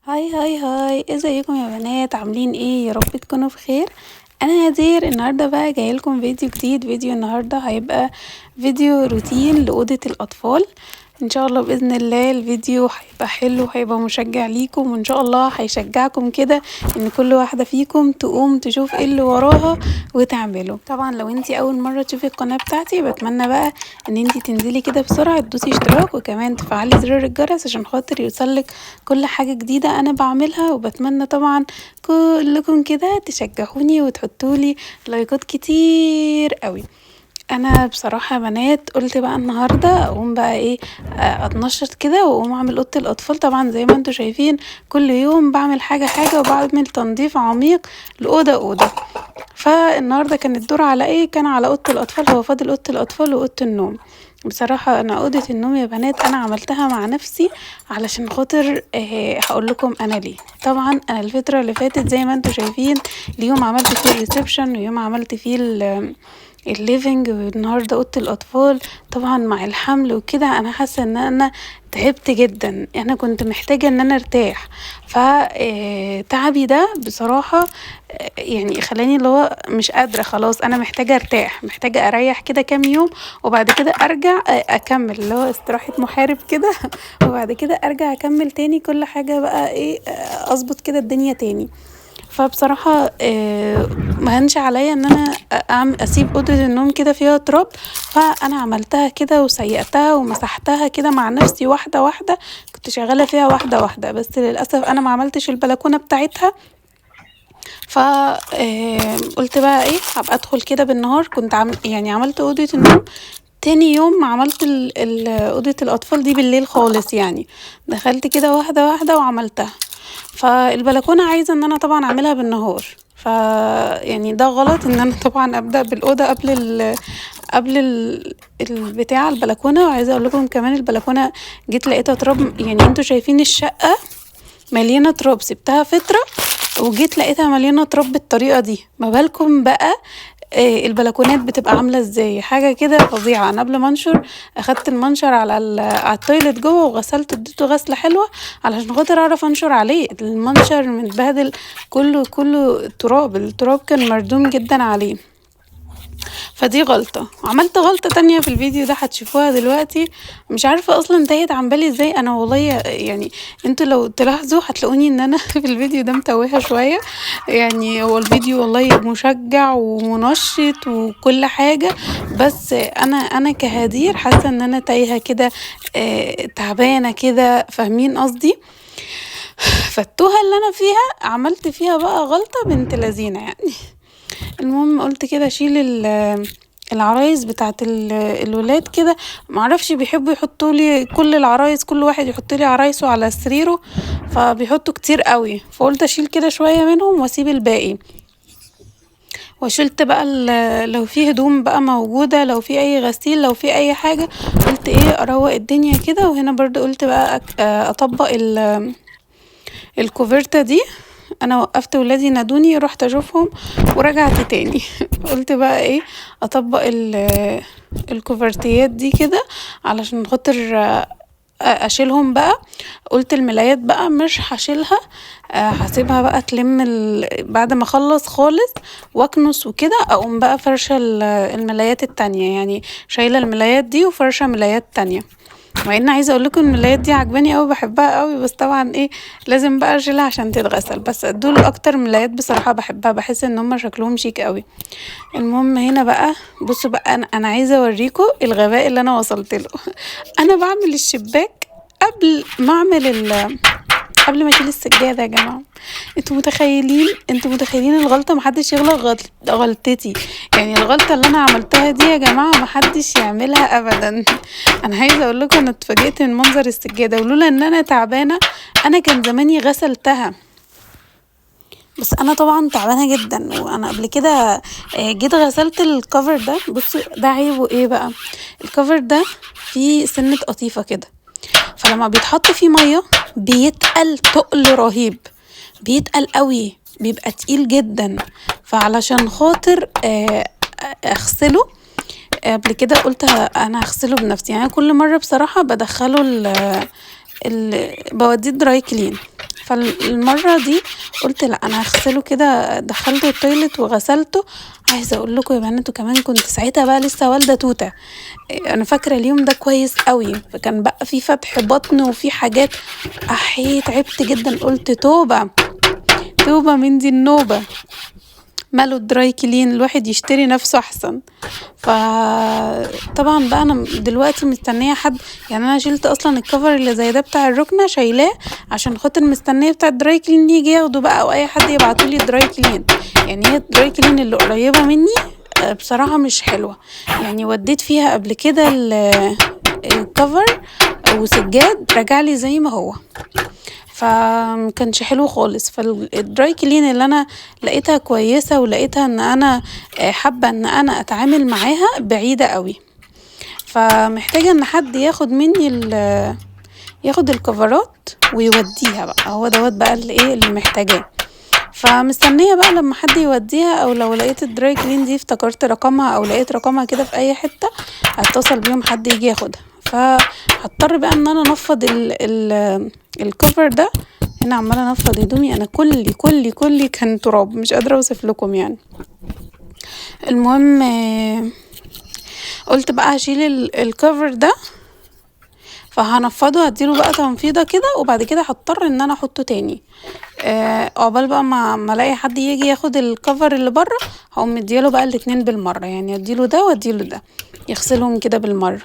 هاي هاي هاي، ازيكم يا بنات؟ عاملين ايه؟ يا رب تكونوا بخير. انا هدير النهارده بقى جاي لكم فيديو جديد. فيديو النهارده هيبقى فيديو روتين لاوضه الاطفال. ان شاء الله باذن الله الفيديو هيبقى حلو، هيبقى مشجع ليكم، وان شاء الله هيشجعكم كده ان كل واحده فيكم تقوم تشوف ايه اللي وراها وتعمله. طبعا لو انتي اول مره تشوفي القناه بتاعتي بتمنى بقى ان انتي تنزلي كده بسرعه تدوسي اشتراك، وكمان تفعلي زر الجرس عشان خاطر يوصلك كل حاجة جديدة أنا بعملها. وبتمنى طبعا كلكم كده تشجعوني وتحطولي لايكات كتير قوي. انا بصراحة يا بنات قلت بقى النهاردة اقوم بقى ايه، اتنشط كده واقوم اعمل اوضة الاطفال. طبعا زي ما انتم شايفين كل يوم بعمل حاجة وبعمل تنظيف عميق لأوضة. فالنهارده كان الدور على ايه؟ كان على اوضه الاطفال. هو فاضل اوضه الاطفال واوضه النوم. بصراحه انا اوضه النوم يا بنات انا عملتها مع نفسي علشان خاطر هقول لكم انا ليه. طبعا انا الفتره اللي فاتت زي ما انتم شايفين اليوم عملت فيه الريسبشن، ويوم عملت فيه الليفينج، والنهارده اوضه الاطفال. طبعا مع الحمل وكده انا حاسه ان انا تعبت جدا، انا كنت محتاجه ان انا ارتاح. فتعبي ده بصراحه يعني خلاني اللي هو مش قادره، خلاص انا محتاجه ارتاح، محتاجه اريح كده كام يوم، وبعد كده ارجع اكمل اللي هو استراحه محارب كده وبعد كده ارجع اكمل تاني كل حاجه بقى ايه، اظبط كده الدنيا تاني. فبصراحة ما هنش عليا ان انا اسيب اوضة النوم كده فيها تراب. فانا عملتها كده وسيقتها ومسحتها كده مع نفسي واحدة واحدة. كنت شغالة فيها واحدة واحدة، بس للأسف انا ما عملتش البلكونة بتاعتها. ف قلت بقى ايه، هبقى ادخل كده بالنهار. كنت يعني عملت اوضة النوم تاني يوم، عملت اوضة الاطفال دي بالليل خالص. يعني دخلت كده واحدة واحدة وعملتها. فالبلكونة عايزة ان انا طبعا اعملها بالنهار. يعني ده غلط ان انا طبعا ابدأ بالاوضة قبل البتاع البلكونة. وعايزة اقول لكم كمان البلكونة جيت لقيتها تراب. يعني انتوا شايفين الشقة مليانة تراب، سبتها فترة وجيت لقيتها مليانة تراب بالطريقة دي، ما بالكم بقى البلكونات بتبقى عاملة ازاي؟ حاجة كده فظيعة. انا قبل ما انشر اخدت المنشر على التويلت جوه وغسلت، اديته غسلة حلوة علشان خاطر اعرف انشر عليه. المنشر متبهدل، كله تراب، التراب كان مردوم جدا عليه. فدي غلطة. عملت غلطة تانية في الفيديو ده هتشوفوها دلوقتي، مش عارفة اصلا انتهت عن بالي ازاي. انا والله يعني انتوا لو تلاحظوا هتلاقوني ان انا في الفيديو ده متوهة شوية. يعني هو الفيديو والله مشجع ومنشط وكل حاجة، بس انا كهدير حاسة ان انا تايهة كده، تعبانة كده، فاهمين قصدي؟ فالتوهة اللي انا فيها عملت فيها بقى غلطة بنت لذينة يعني. المهم قلت كده اشيل العرايس بتاعت الولاد كده. معرفش بيحبوا يحطوا لي كل العرايس، كل واحد يحط لي عرايسه على سريره، فبيحطوا كتير قوي. فقلت اشيل كده شوية منهم واسيب الباقي. وشلت بقى لو في هدوم بقى موجودة، لو في اي غسيل، لو في اي حاجة، قلت ايه اروق الدنيا كده. وهنا برضو قلت بقى اطبق الكوفرتة دي. انا وقفت ولادي نادوني، رحت اشوفهم ورجعت تاني قلت بقى ايه، اطبق الكوفرتيات دي كده علشان خاطر اشيلهم بقى. قلت الملايات بقى مش هشيلها، هسيبها بقى تلم بعد ما اخلص خالص واكنس وكده اقوم بقى فرشة الملايات التانية. يعني شايلة الملايات دي وفرشة ملايات تانية. مع ان عايزه اقول لكم الملايات دي عجباني قوي، بحبها قوي، بس طبعا ايه لازم بقى اشيلها عشان تتغسل. بس دول اكتر ملايات بصراحه بحبها، بحس ان هم شكلهم شيك قوي. المهم هنا بقى بصوا بقى، انا عايزه اوريكم الغباء اللي انا وصلت له انا بعمل الشباك قبل ما اشيل السجاده. يا جماعه انتوا متخيلين الغلطه؟ محدش يغلط غلطتي. يعني الغلطه اللي انا عملتها دي يا جماعه محدش يعملها ابدا. انا عايزه اقول لكم انا اتفاجئت من منظر السجاده، ولولا ان انا تعبانه انا كان زماني غسلتها. بس انا طبعا تعبانه جدا، وانا قبل كده جيت غسلت الكفر ده. بصوا ده عيبه ايه بقى، الكفر ده فيه سنه قطيفه كده، فلما بيتحط فيه ميه بيتقل تقل رهيب، بيتقل قوي، بيبقى تقيل جدا. فعلشان خاطر اغسله قبل كده قلت انا هغسله بنفسي. يعني كل مره بصراحه بدخله بوديه دراي كلين. فالمرة دي قلت لا انا هغسله كده، دخلته التويلت وغسلته. عايزة اقول لكم يا بنات كمان كنت ساعتها بقى لسه والدة توتة، انا فاكرة اليوم ده كويس قوي، فكان بقى في فتح بطن وفي حاجات. تعبت جدا، قلت توبة توبة من دي النوبة، ماله الدراي كلين، الواحد يشتري نفسه احسن. فطبعا بقى انا دلوقتي مستنيه حد، يعني انا شلت اصلا الكفر اللي زي ده بتاع الركنه شايلاه عشان خاطر مستنيه بتاع الدراي كلين يجي ياخده بقى، او اي حد يبعتولي الدراي كلين. يعني هي الدراي كلين اللي قريبه مني بصراحه مش حلوه، يعني وديت فيها قبل كده الكفر وسجاد رجعلي زي ما هو، فمكانش حلو خالص. فالدراي كلين اللي انا لقيتها كويسة ولقيتها ان انا حابة ان انا اتعامل معاها بعيدة قوي، فمحتاجة ان حد ياخد مني ياخد الكفرات ويوديها بقى، هو دوت بقى اللي محتاجاه. فمستنية بقى لما حد يوديها، او لو لقيت الدراي كلين دي افتكرت رقمها او لقيت رقمها كده في اي حتة هتصل بيهم حد يجي ياخدها. فهضطر بقى ان انا انفض الكفر ده. هنا عمالة انفض هدومي، انا كلي كان تراب، مش قادرة اوصف لكم يعني. المهم قلت بقى هشيل الكفر ده، فهنفضه هديله بقى تنفيضة كده، وبعد كده هضطر ان انا احطه تاني. عقبال بقى ما الاقي حد يجي ياخد الكفر اللي بره، هقوم مدياله بقى الاتنين بالمرة، يعني اديله ده واديله ده يغسلهم كده بالمرة.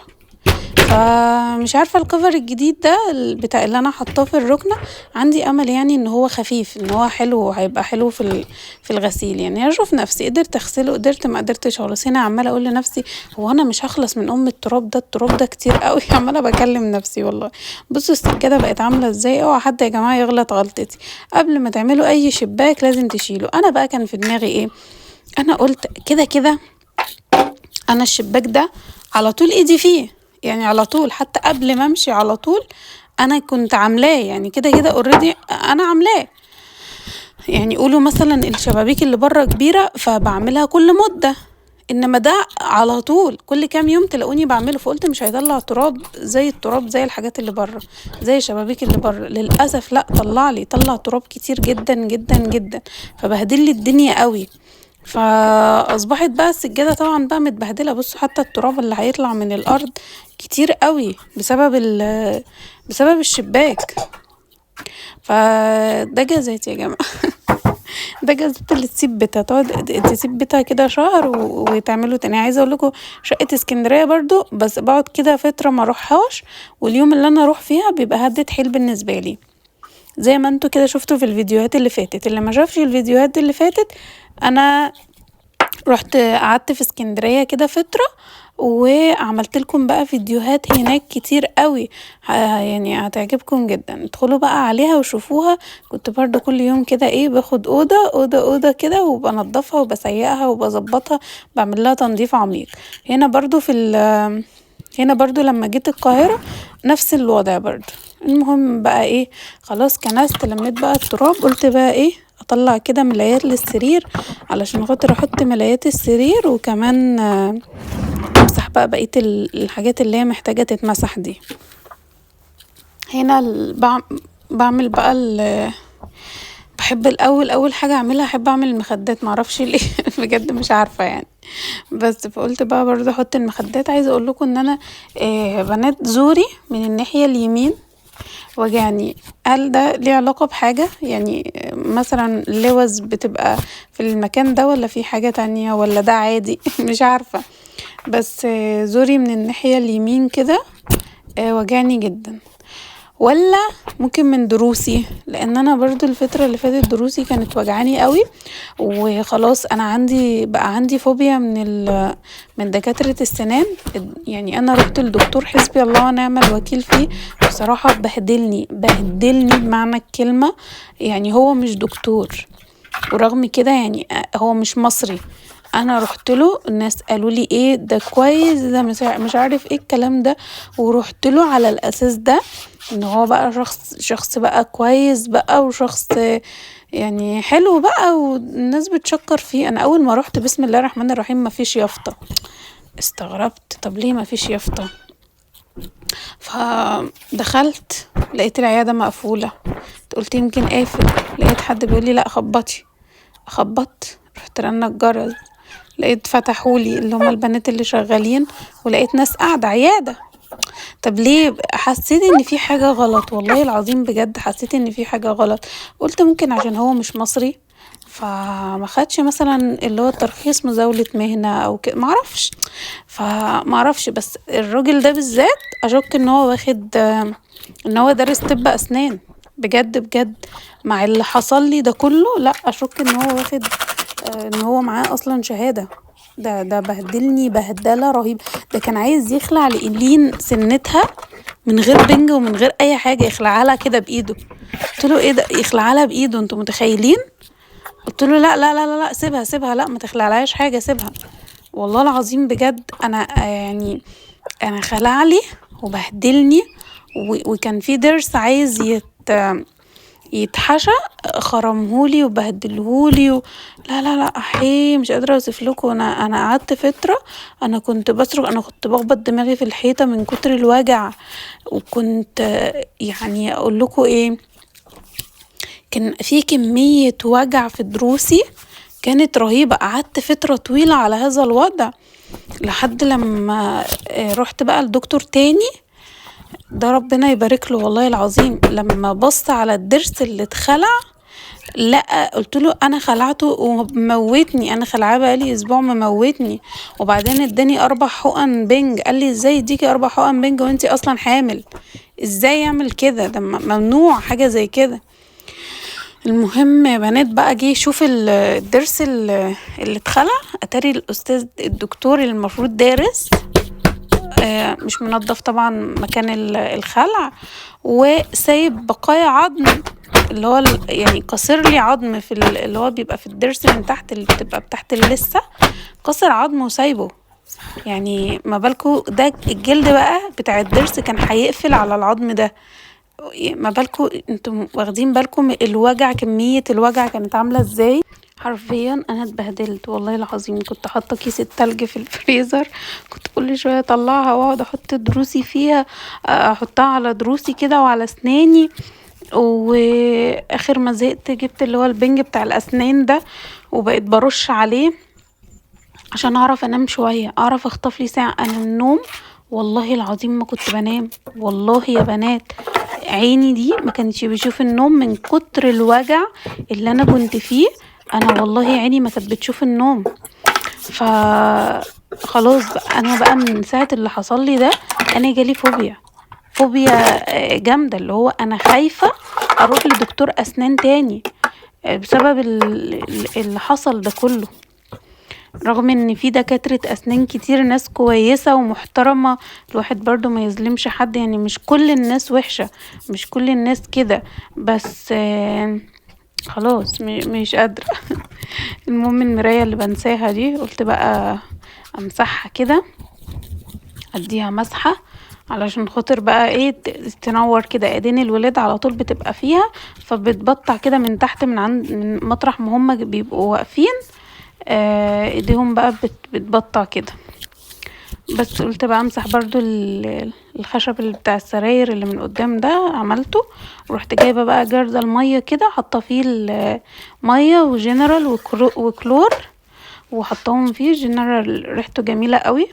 فمش عارفة الكفر الجديد ده بتاع اللي انا حطاه في الركنة، عندي امل يعني ان هو خفيف، ان هو حلو وهيبقى حلو في الغسيل. يعني اشوف نفسي قدرت اغسله، قدرت ما قدرتش خلاص. هنا عمالة اقول لنفسي هو انا مش هخلص من التراب ده كتير قوي. عمالة بكلم نفسي والله. بصوا السجادة بقت عاملة ازاي، اوعى حد يا جماعة يغلط غلطتي، قبل ما تعملوا اي شباك لازم تشيله. انا بقى كان في دماغي ايه، انا قلت كده انا الشباك ده على طول ايدي فيه، يعني على طول، حتى قبل ما امشي على طول انا كنت عاملاه، يعني كده اوريدي انا عاملاه. يعني قولوا مثلا الشبابيك اللي بره كبيرة فبعملها كل مدة، انما ده على طول كل كام يوم تلاقوني بعمله. فقلت مش هيطلع تراب زي الحاجات اللي بره، زي الشبابيك اللي بره. للاسف لا، طلع تراب كتير جدا جدا جدا، فبهدل لي الدنيا قوي. فاصبحت بقى السجادة طبعا بقى متبهدلة. بصوا حتى التراب اللي هيطلع من الارض كتير قوي بسبب الشباك. فده جزات يا جماعة. ده جزات اللي تسيب بيتها، تسيب بيتها كده شهر وتعملوا تاني. عايزة اقول لكم شقة اسكندرية برضو، بس بقعد كده فترة ما اروحهاش، واليوم اللي انا اروح فيها بيبقى هدة حيل بالنسبة لي، زي ما انتوا كده شفتوا في الفيديوهات اللي فاتت. اللي ما شافش الفيديوهات اللي فاتت، انا رحت قعدت في اسكندرية كده فترة، وعملت لكم بقى فيديوهات هناك كتير قوي، يعني هتعجبكم جدا. ادخلوا بقى عليها وشوفوها. كنت برضو كل يوم كده باخد اوضة كده وبنضفها وبسيقها وبظبطها، بعمل لها تنظيف عميق. هنا برضو هنا برضو لما جيت القاهرة نفس الوضع برضو. المهم بقى خلاص كنست لميت بقى التراب، قلت بقى اطلع كده ملايات للسرير علشان خاطر احط ملايات السرير، وكمان امسح بقى بقية الحاجات اللي هي محتاجة تتمسح دي. هنا بعمل بقى بحب اول حاجة اعملها، احب اعمل المخدات، معرفش ليه. بجد مش عارفة يعني. بس فقلت بقى برضه احط المخدات. عايزة اقول لكم ان انا بنات زوري من الناحية اليمين وجعني. هل ده ليه علاقة بحاجة؟ يعني مثلا اللوز بتبقى في المكان ده، ولا في حاجة تانية، ولا ده عادي؟ مش عارفة. بس زوري من الناحية اليمين كده وجعني جدا، ولا ممكن من دروسي، لان انا برضو الفترة اللي فاتت دروسي كانت وجعاني قوي، وخلاص انا عندي فوبيا من دكاترة السنان. يعني انا رحت للدكتور حسبي الله ونعم الوكيل فيه، بصراحة بهدلني بمعنى الكلمة. يعني هو مش دكتور، ورغم كده يعني هو مش مصري. انا رحت له، الناس قالوا لي ده كويس، ده مش عارف الكلام ده، ورحت له على الاساس ده ان هو بقى شخص بقى كويس بقى، وشخص يعني حلو بقى، والناس بتشكر فيه. انا اول ما رحت بسم الله الرحمن الرحيم ما فيش يافطة، استغربت طب ليه ما فيش يافطة؟ فدخلت لقيت العيادة مقفولة، قلت يمكن قافل، لقيت حد بيقول لي لا خبطي. خبطت، رحت رن الجرس، لقيت فتحولي اللي هما البنات اللي شغالين، ولقيت ناس قاعدة عيادة. طب ليه؟ حسيت ان في حاجة غلط، والله العظيم بجد حسيت ان في حاجة غلط. قلت ممكن عشان هو مش مصري فما خدش مثلا اللي هو ترخيص مزاولة مهنة او كده، معرفش. فمعرفش، بس الراجل ده بالذات اشك ان هو واخد ان هو دارس طب اسنان. بجد بجد مع اللي حصل لي ده كله، لا اشك ان هو واخد ان هو معاه اصلا شهادة. ده بهدلني بهدلة رهيب. ده كان عايز يخلع لإيلين سنتها من غير بنج ومن غير اي حاجة، يخلعها لها كده بايده. قلت له ايه ده؟ يخلعها لها بايده؟ انتوا متخيلين؟ قلت له لا لا لا لا لا، سيبها سيبها، لا ما تخلعلهاش حاجة، سيبها. والله العظيم بجد انا يعني انا خلع لي وبهدلني وكان في ضرس عايز يتحشى، خرمهولي وبهدلهولي لا لا لا احيه، مش قادره اوصف لكم. انا قعدت فتره، انا كنت بصرخ، انا كنت بخبط دماغي في الحيطه من كتر الوجع. وكنت يعني اقول لكم ايه، كان في كميه وجع في ضروسي كانت رهيبه. قعدت فتره طويله على هذا الوضع لحد لما رحت بقى لدكتور تاني، ده ربنا يبارك له والله العظيم. لما بص على الضرس اللي اتخلع، لا قلت له انا خلعته وموتني، انا خلعاه بقالي اسبوع مموتني. وبعدين اداني 4 حقن بنج. قال لي ازاي يديكي 4 حقن بنج وانتي اصلا حامل؟ ازاي يعمل كده؟ ده ممنوع حاجه زي كده. المهم يا بنات بقى، جه يشوف الضرس اللي اتخلع، اتاري الاستاذ الدكتور اللي المفروض دارس مش منظف طبعا مكان الخلع، وسايب بقايا عظم، اللي هو يعني كسر لي عظم في اللي هو بيبقى في الضرس من تحت، اللي بتبقى تحت اللثة، كسر عظم وسايبه. يعني ما بالكو ده الجلد بقى بتاع الضرس كان هيقفل على العظم ده. ما بالكو انتم واخدين بالكم الوجع، كمية الوجع كانت عاملة ازاي؟ حرفيا انا اتبهدلت والله العظيم. كنت حاطه كيس التلج في الفريزر، كنت كل شويه اطلعها واقعد احط دروسي فيها، احطها على دروسي كده وعلى اسناني. واخر ما زهقت جبت اللي هو البنج بتاع الاسنان ده، وبقيت برش عليه عشان اعرف انام شويه، اعرف اخطف لي ساعه. انا النوم والله العظيم ما كنت بنام، والله يا بنات عيني دي ما كانتش بشوف النوم من كتر الوجع اللي انا كنت فيه. انا والله عيني ما كانت بتشوف النوم. ف خلاص بقى انا بقى من ساعه اللي حصل لي ده انا جالي فوبيا، فوبيا جامده، اللي هو انا خايفه اروح لدكتور اسنان تاني بسبب اللي حصل ده كله. رغم ان في دكاترة اسنان كتير ناس كويسة ومحترمة، الواحد برضو ما يظلمش حد، يعني مش كل الناس وحشة، مش كل الناس كده، بس خلاص مش قادرة. المهم المراية اللي بنساها دي قلت بقى امسحها كده، اديها مسحة علشان خاطر بقى ايه تنور كده. ايدين الولاد على طول بتبقى فيها، فبتبطع كده من تحت من مطرح ما هم بيبقوا واقفين، ايديهم بقى بتبطع كده. بس قلت بقى امسح برضو الخشب اللي بتاع السراير اللي من قدام ده، عملته. ورحت جايبه بقى جرد الميه كده، حاطه فيه الميه وجنرال وكلور، وحطاهم فيه. جنرال ريحته جميله قوي.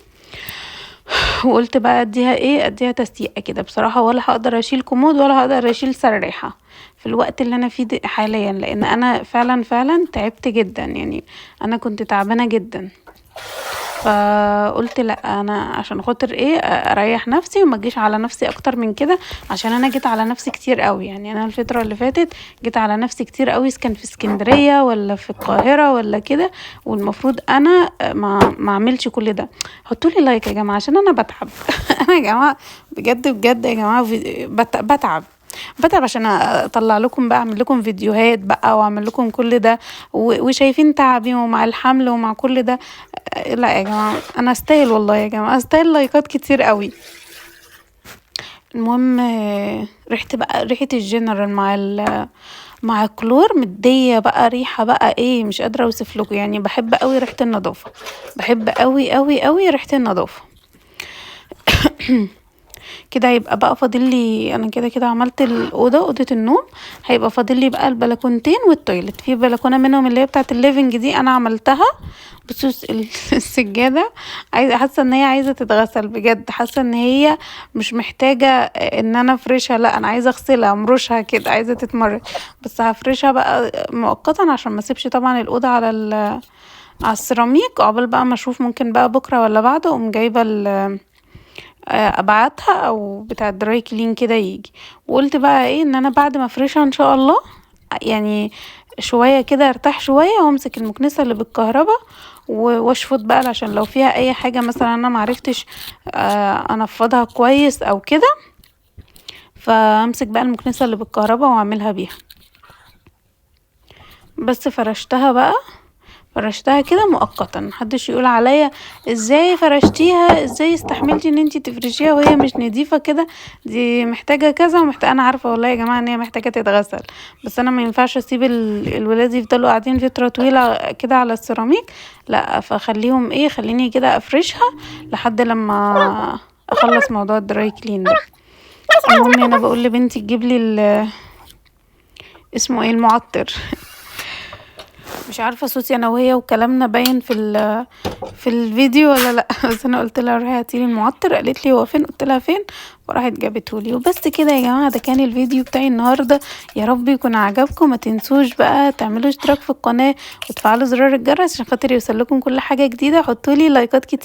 وقلت بقى اديها تسيقه كده. بصراحه ولا هقدر اشيل كومود ولا هقدر اشيل سرايحه في الوقت اللي انا فيه حاليا، لان انا فعلا فعلا تعبت جدا، يعني انا كنت تعبانه جدا. فقلت لا، انا عشان خاطر ايه اريح نفسي وما اجيش على نفسي اكتر من كده، عشان انا جيت على نفسي كتير قوي. يعني انا الفتره اللي فاتت جيت على نفسي كتير قوي، كان في اسكندريه ولا في القاهره ولا كده، والمفروض انا ما اعملش كل ده. حطوا لي لايك يا جماعه عشان انا بتعب. انا يا جماعه بجد بجد يا جماعه بتعب عشان اطلع لكم بقى، اعمل لكم فيديوهات بقى واعمل لكم كل ده، وشايفين تعبي ومع الحمل ومع كل ده. لا يا جماعه انا استاهل، والله يا جماعه استاهل لايكات كتير قوي. المهم ريحه الجنرال مع الكلور مديه بقى ريحه بقى ايه، مش قادره اوصف لكم. يعني بحب قوي ريحه النظافه، بحب قوي قوي قوي ريحه النظافه. كده هيبقى بقى فاضل لي انا كده عملت اوضه النوم. هيبقى فاضل لي بقى البلكونتين والتويلت. في بلكونه منهم اللي هي بتاعه الليفنج دي انا عملتها. بصوا السجاده حاسه ان هي عايزه تتغسل بجد، حاسه ان هي مش محتاجه ان انا افرشها، لا انا عايزه اغسلها امرشها كده، عايزه تتمرش. بس هفرشها بقى مؤقتا عشان ما اسيبش طبعا الاوضه على السيراميك، عقبال بقى ما اشوف ممكن بقى بكره ولا بعده اقوم جايبه ابعتها او بتاع الدراي كلين كده يجي. وقلت بقى ايه ان انا بعد ما افرشها ان شاء الله يعني شويه كده ارتاح شويه وامسك المكنسه اللي بالكهرباء واشفط بقى عشان لو فيها اي حاجه مثلا انا معرفتش انفضها كويس او كده، فامسك بقى المكنسه اللي بالكهرباء واعملها بيها. بس فرشتها كده مؤقتا، محدش يقول عليا ازاي فرشتيها، ازاي استحملتي ان انتي تفرشيها وهي مش نضيفه كده، دي محتاجه كذا ومحتاجه. انا عارفه والله يا جماعه ان هي محتاجه تتغسل، بس انا ما ينفعش اسيب الولاد يفضلوا قاعدين فتره طويله كده على السيراميك، لا فخليهم خليني كده افرشها لحد لما اخلص موضوع الدراي كلين ده. المهم انا بقول لبنتي تجيب لي اسمه المعطر. مش عارفه صوتي انا وهي وكلامنا باين في الفيديو ولا لا. بس انا قلت لها روحي هاتيلي المعطر، قالت لي هو فين، قلت لها فين، وراحت جابتهولي. وبس كده يا جماعه، ده كان الفيديو بتاعي النهارده، يا رب يكون عجبكم. ما تنسوش بقى تعملوا اشتراك في القناه وتفعلوا زرار الجرس عشان خاطر يوصلكم كل حاجه جديده. حطولي لايكات كتير.